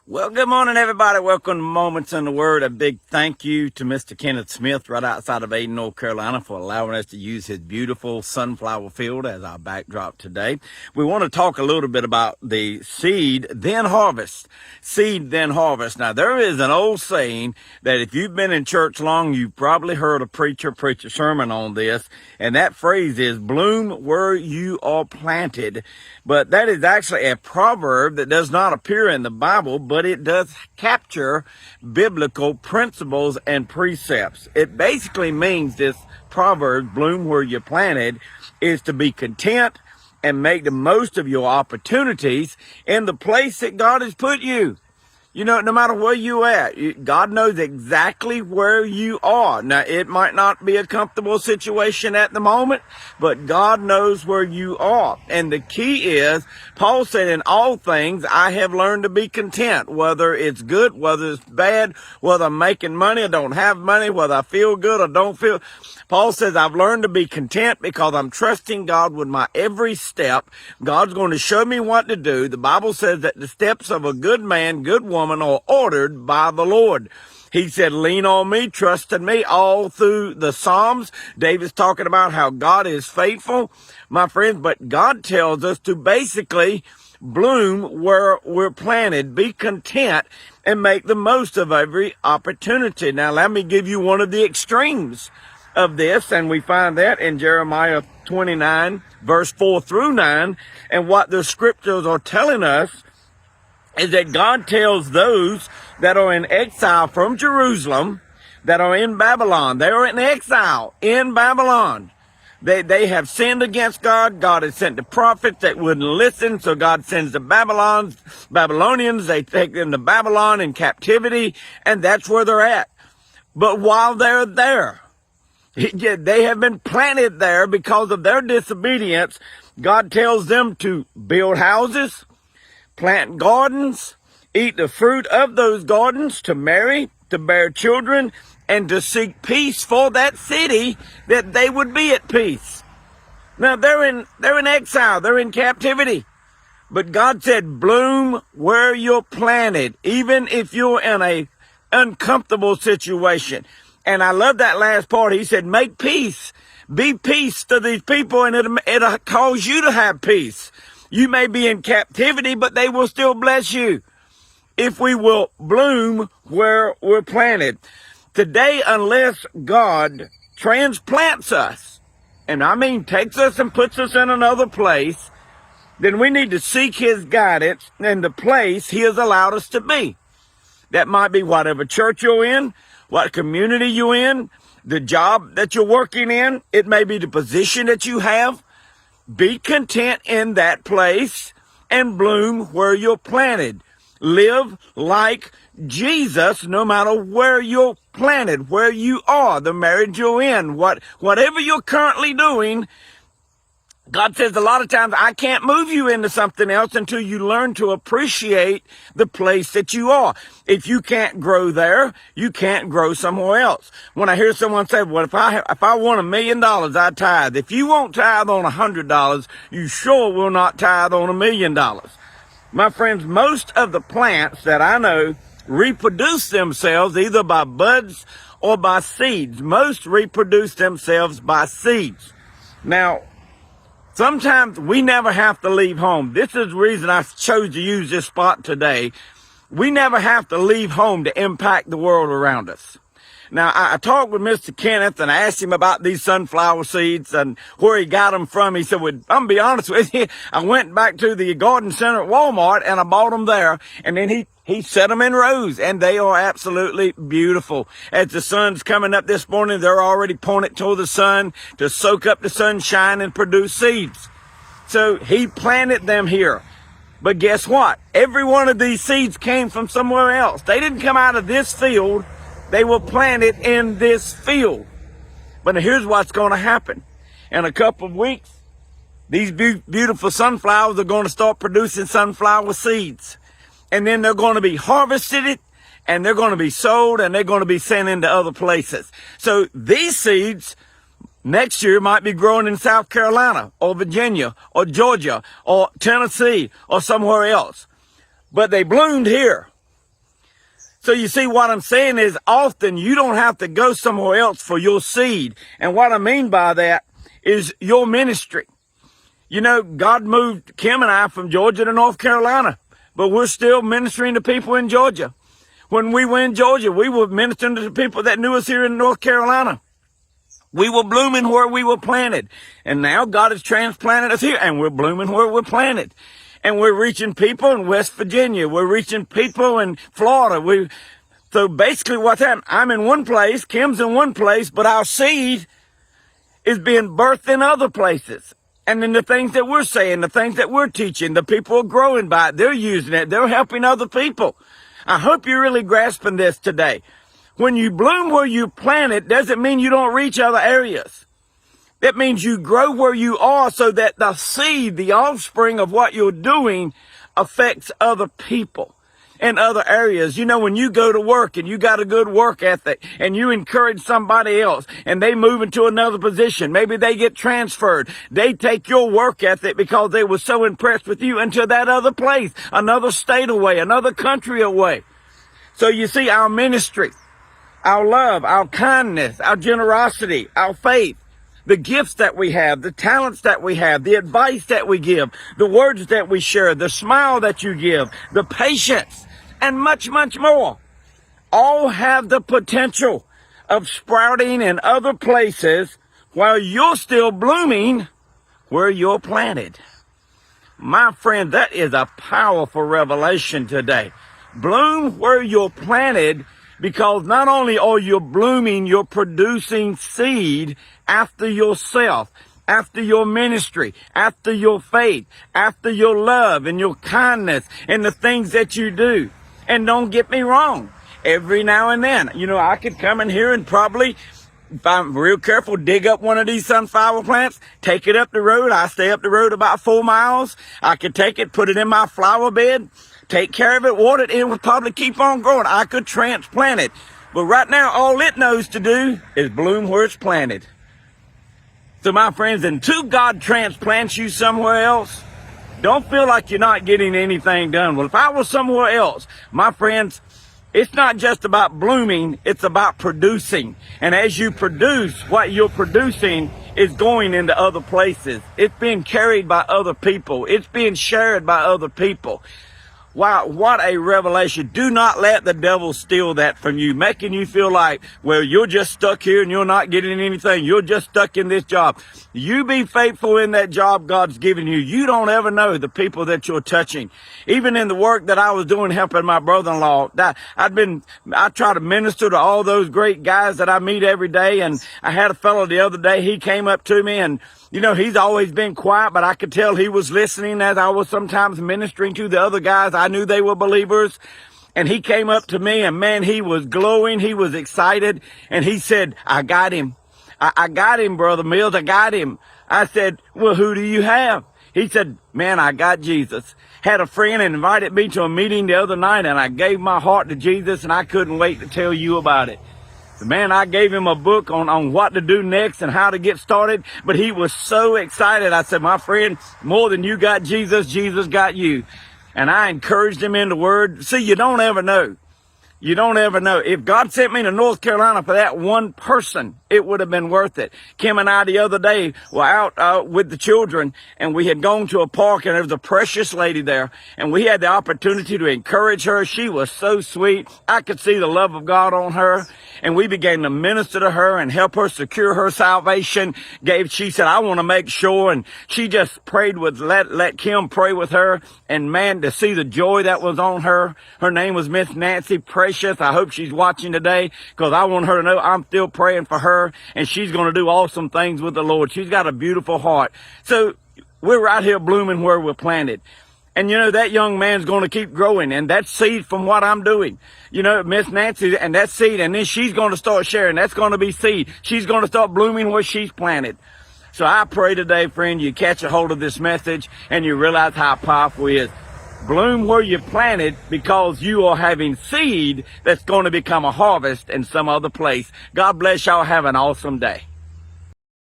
Well, good morning, everybody. Welcome to Moments in the Word. A big thank you to Mr. Kenneth Smith right outside of Ada, North Carolina, for allowing us to use his beautiful sunflower field as our backdrop today. We want to talk a little bit about the seed, then harvest. Seed, then harvest. Now, there is an old saying that if you've been in church long, you've probably heard a preacher preach a sermon on this, and that phrase is, bloom where you are planted. But that is actually a proverb that does not appear in the Bible, but it does capture biblical principles and precepts. It basically means this proverb, bloom where you're planted, is to be content and make the most of your opportunities in the place that God has put you. You know, no matter where you at, God knows exactly where you are. Now, it might not be a comfortable situation at the moment, but God knows where you are. And the key is, Paul said, in all things, I have learned to be content, whether it's good, whether it's bad, whether I'm making money or don't have money, whether I feel good or don't feel. Paul says, I've learned to be content because I'm trusting God with my every step. God's going to show me what to do. The Bible says that the steps of a good man, good woman are ordered by the Lord. He said, lean on me, trust in me, all through the Psalms. David's talking about how God is faithful, my friends, but God tells us to basically bloom where we're planted, be content, and make the most of every opportunity. Now, let me give you one of the extremes of this, and we find that in Jeremiah 29, verse 4 through 9, and what the scriptures are telling us is that God tells those that are in exile from Jerusalem, that are in Babylon, they are in exile in Babylon. They have sinned against God. God has sent the prophets that wouldn't listen, so God sends the Babylonians, they take them to Babylon in captivity, and that's where they're at. But while they're there, they have been planted there because of their disobedience. God tells them to build houses, plant gardens, eat the fruit of those gardens, to marry, to bear children, and to seek peace for that city, that they would be at peace. Now, they're in exile. They're in captivity. But God said, bloom where you're planted, even if you're in a uncomfortable situation. And I love that last part. He said, make peace. Be peace to these people, and it'll cause you to have peace. You may be in captivity, but they will still bless you if we will bloom where we're planted. Today, unless God transplants us, and I mean takes us and puts us in another place, then we need to seek his guidance in the place he has allowed us to be. That might be whatever church you're in, what community you're in, the job that you're working in. It may be the position that you have. Be content in that place and bloom where you're planted. Live like Jesus, no matter where you're planted, where you are, the marriage you're in, whatever you're currently doing. God says a lot of times, I can't move you into something else until you learn to appreciate the place that you are. If you can't grow there, you can't grow somewhere else. When I hear someone say, well, if I want $1 million, I tithe. If you won't tithe on $100, you sure will not tithe on $1 million. My friends, most of the plants that I know reproduce themselves either by buds or by seeds. Most reproduce themselves by seeds. Now, sometimes we never have to leave home. This is the reason I chose to use this spot today. We never have to leave home to impact the world around us. Now, I talked with Mr. Kenneth, and I asked him about these sunflower seeds and where he got them from. He said, well, I'm going to be honest with you, I went back to the garden center at Walmart and I bought them there. And then he set them in rows, and they are absolutely beautiful. As the sun's coming up this morning, they're already pointed toward the sun to soak up the sunshine and produce seeds. So he planted them here. But guess what? Every one of these seeds came from somewhere else. They didn't come out of this field. They were planted in this field. But here's what's going to happen. In a couple of weeks, these beautiful sunflowers are going to start producing sunflower seeds. And then they're going to be harvested, and they're going to be sold, and they're going to be sent into other places. So these seeds next year might be growing in South Carolina or Virginia or Georgia or Tennessee or somewhere else. But they bloomed here. So you see, what I'm saying is often you don't have to go somewhere else for your seed. And what I mean by that is your ministry. You know, God moved Kim and I from Georgia to North Carolina, but we're still ministering to people in Georgia. When we were in Georgia, we were ministering to the people that knew us here in North Carolina. We were blooming where we were planted. And now God has transplanted us here, and we're blooming where we're planted. And we're reaching people in West Virginia. We're reaching people in Florida. So basically what's happening, I'm in one place, Kim's in one place, but our seed is being birthed in other places. And then the things that we're saying, the things that we're teaching, the people are growing by it. They're using it. They're helping other people. I hope you're really grasping this today. When you bloom where you planted, doesn't mean you don't reach other areas. That means you grow where you are so that the seed, the offspring of what you're doing, affects other people in other areas. You know, when you go to work and you got a good work ethic and you encourage somebody else and they move into another position, maybe they get transferred. They take your work ethic because they were so impressed with you into that other place, another state away, another country away. So you see, our ministry, our love, our kindness, our generosity, our faith, the gifts that we have, the talents that we have, the advice that we give, the words that we share, the smile that you give, the patience, and much, much more, all have the potential of sprouting in other places while you're still blooming where you're planted. My friend, that is a powerful revelation today. Bloom where you're planted, because not only are you blooming, you're producing seed after yourself, after your ministry, after your faith, after your love and your kindness and the things that you do. And don't get me wrong, every now and then, you know, I could come in here and probably, if I'm real careful, dig up one of these sunflower plants, take it up the road. I stay up the road about 4 miles. I could take it, put it in my flower bed, take care of it, water it, and it would probably keep on growing. I could transplant it. But right now, all it knows to do is bloom where it's planted. So my friends, until God transplants you somewhere else, don't feel like you're not getting anything done. Well, if I was somewhere else, my friends, it's not just about blooming, it's about producing. And as you produce, what you're producing is going into other places. It's being carried by other people. It's being shared by other people. Wow, what a revelation. Do not let the devil steal that from you, making you feel like, well, you're just stuck here and you're not getting anything. You're just stuck in this job. You be faithful in that job God's given you. You don't ever know the people that you're touching. Even in the work that I was doing helping my brother-in-law, I try to minister to all those great guys that I meet every day. And I had a fellow the other day, he came up to me and, you know, he's always been quiet, but I could tell he was listening as I was sometimes ministering to the other guys. I knew they were believers. And he came up to me and man, he was glowing. He was excited. And he said, I got him. I got him, Brother Mills. I got him. I said, well, who do you have? He said, man, I got Jesus. Had a friend and invited me to a meeting the other night and I gave my heart to Jesus and I couldn't wait to tell you about it. Man, I gave him a book on what to do next and how to get started, but he was so excited. I said, my friend, more than you got Jesus, Jesus got you. And I encouraged him in the Word. See, you don't ever know. You don't ever know. If God sent me to North Carolina for that one person, it would have been worth it. Kim and I the other day were out with the children and we had gone to a park and there was a precious lady there and we had the opportunity to encourage her. She was so sweet. I could see the love of God on her and we began to minister to her and help her secure her salvation. She said, I want to make sure, and she just prayed let Kim pray with her, and man, to see the joy that was on her. Her name was Miss Nancy Precious. I hope she's watching today because I want her to know I'm still praying for her and she's going to do awesome things with the Lord. She's got a beautiful heart. So we're right here blooming where we're planted. And you know, that young man's going to keep growing, and that's seed from what I'm doing. You know, Miss Nancy, and that's seed, and then she's going to start sharing. That's going to be seed. She's going to start blooming where she's planted. So I pray today, friend, you catch a hold of this message and you realize how powerful it is. Bloom where you planted, because you are having seed that's going to become a harvest in some other place. God bless y'all. Have an awesome day.